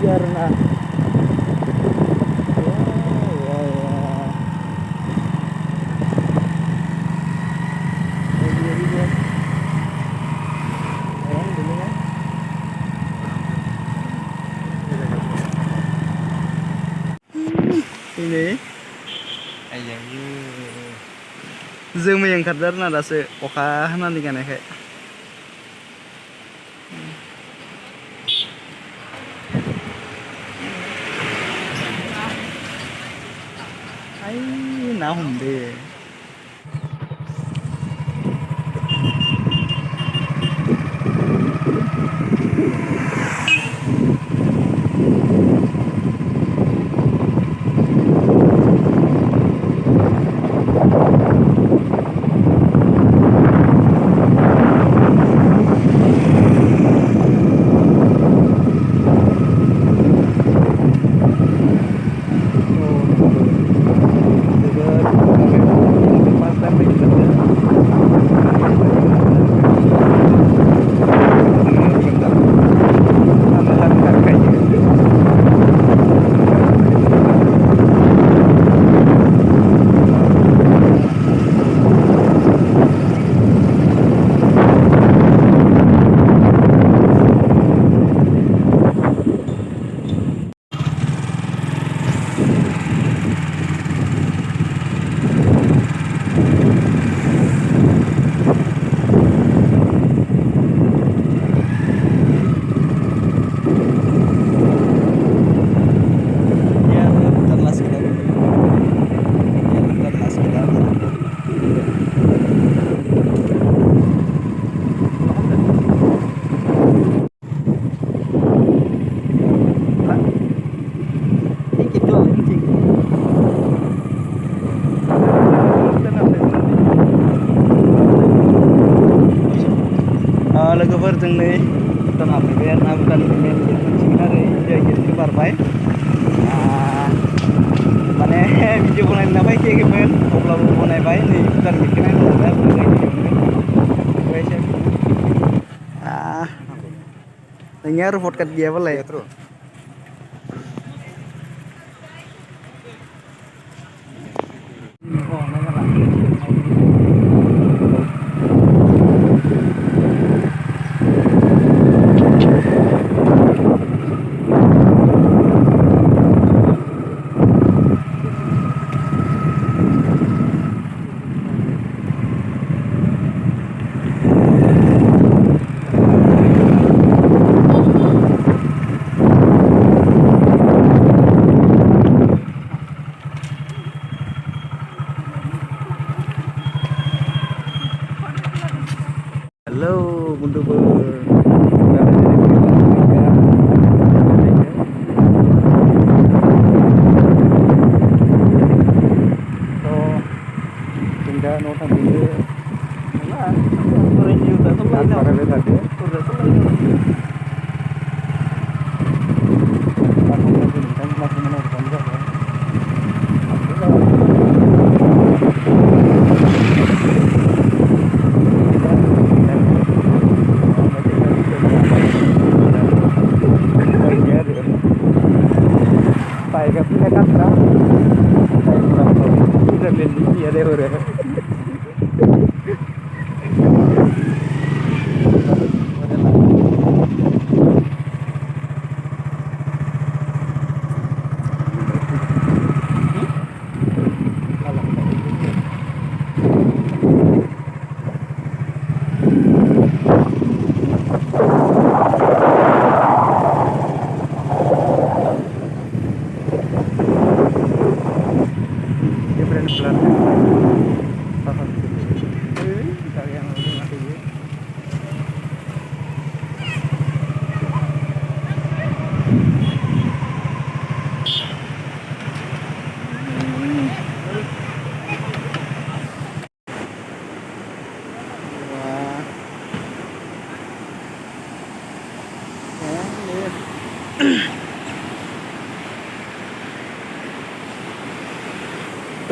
Jarna. Ini जोमै ओंखारदों आरोना दासो अखा हानानै गायनायखाय ना हमदो लोगोफोरजों नै भुटान हाबफैबाय आरोना भुटाननि मेन गेट मोनसिगोन आरो इन्डिया गेटखौ बारबाय माने भिडिअ बनायनो फैखायाखैमोन अब्लाबो बनायबाय नै भुटान गेटखौ नायनो लाबाय आरो नोंनिया आरो भट card गैयाबालाय Halo bundubur pindah nota dulu nah review tuh tadi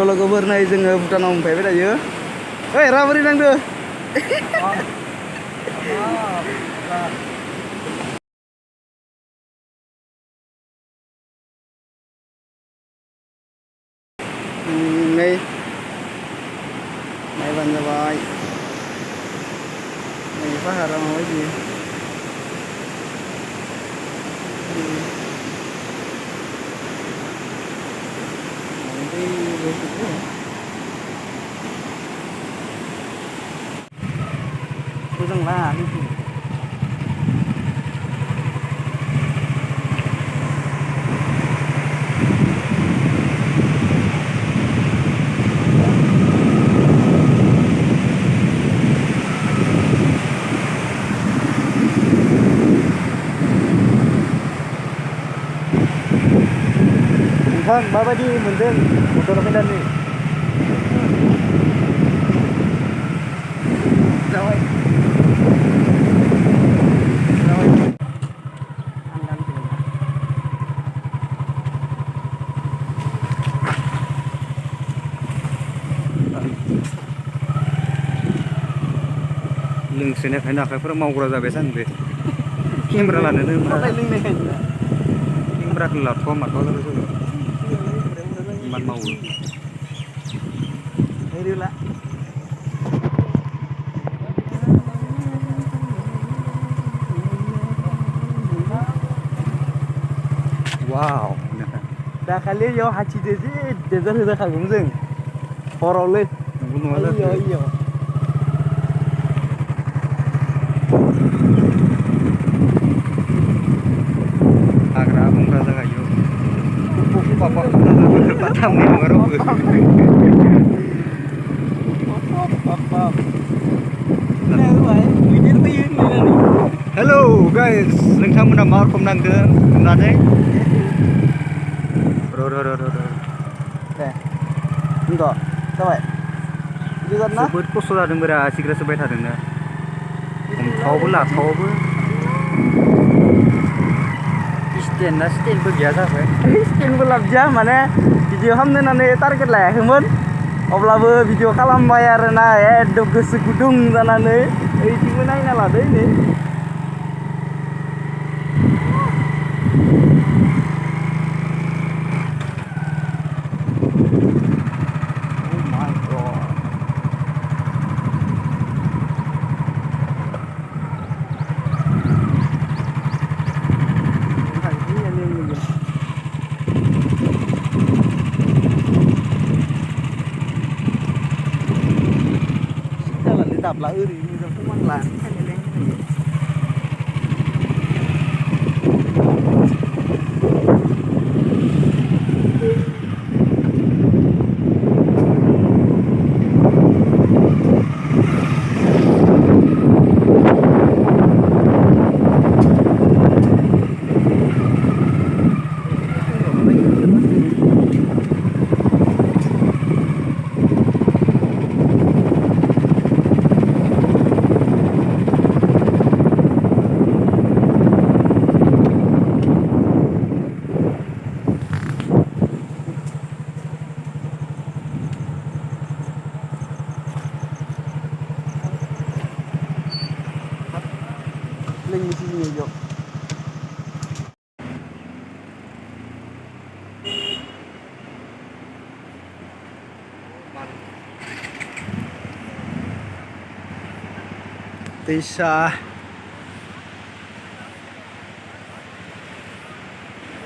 Tuh logober naik jeung Bhutan mompay dayo. Hei, ramari nang tuh. नै नायबानो जाबाय नै पाहारा माबायदि मोजांला nonton माबायदि मोनदों मटर फैनानै जाबाय लोंसोनाय खायनो आखाइफोरा मावग्रा जाबाय सानदे केमेरा लानोनो केमेराखौ लाथ'वा माथ'वा जाबाय जोङो इमान मावो वाव दाखालि इयाव हाथिदो जि देजार होजाखागौमोन जों हरावलै नंगौ नङा जाखो हाग्रा बंग्रा जागा इयाव पापा थामनाय नङा रावबो हेलौ गाइस नोंथांमोना मा रखम नांदों नुनानै दे enggak जाबाय जोबोद खस्थ' जादों बोरा सिग्रा सोबाय थादोंना हमथावबो लाथावाबो स्टेन्डना स्टेन्डबो गैया जाबाय स्टेन्डबो लाबोया माने भिडिअ खालामनो होननानै टारगेट लायाखैमोन अब्लाबो भिडिअ खालामबाय आरोना एकदम गोसो गुदुं जानानै ओइथिंबो नायना लादो नै đạp là ư thì mình không ăn là hay là Linh di sini Jo. Desa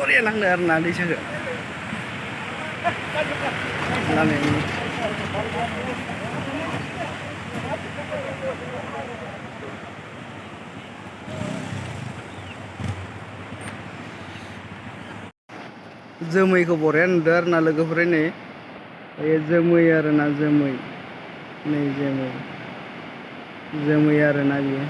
Ori lang na di siya. Lang ini. जोमैखौ बरिया नुदों आरो ना लोगोफोर नै जोमै आरो ना जोमै नै जोमै आरो ना बियो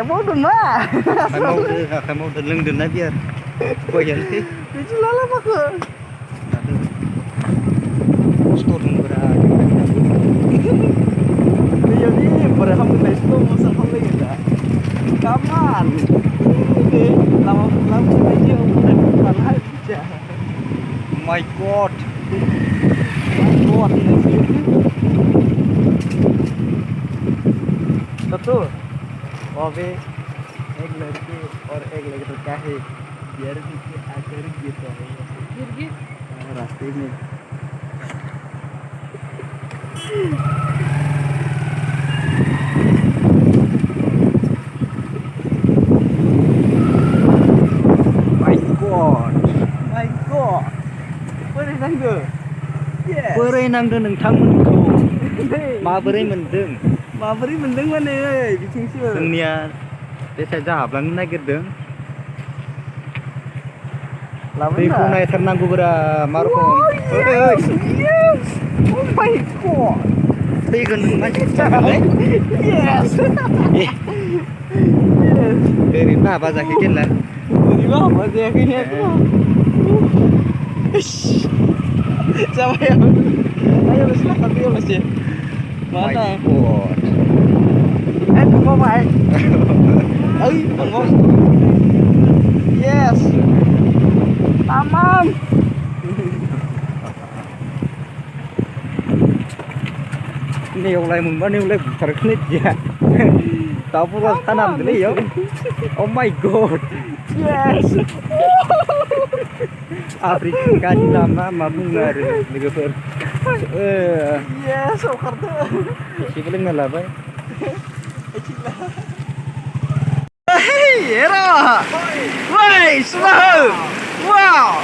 Mau dun mah. Mau dun lưng dun biar. Kau yang ni. Itu lala maka. Store dun berada. Dia ni berham dengan store masa ham lagi dah. Kaman. Lama aja udah kepala aja. My God. Betul. Wabe एक लड़की और एक लड़का क्या है यार पीछे आकर गिरता है गिर रास्ते में My God बोरै नांदो बोरै नांदो नोंथांमोनखौ माबोरै मोनदों माने बिथिंसो जोंनिया बे साइडजा हाबलांनो नागिरदों दैखौ नायथारनांगौब्रा मा रखम Oh my God फैगोन मानसि जाबाय ओरैनो हाबा जायाखै गेला ओरैबो हाबा जायाखै ने जाबाय ayo silakan sih mana tunggu Pak tunggu yes tamam neulai moonba neulai butarkan aja tahu pas tanam dulu ya oh my God yes Afrika di nama mabungar logofer yes okarta si paling ngalabay Era woi sudah wow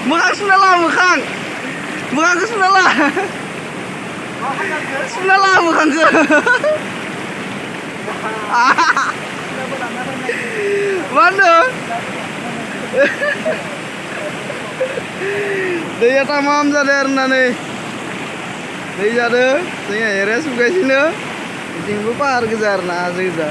mukhang sunala mukhang sunala mukhang ke mana दैया tamam जादों आरोना दै जादों जोंहा arrays फैगासिनो बिथिंबो पाहार गोजा आरोना हाजो गोजा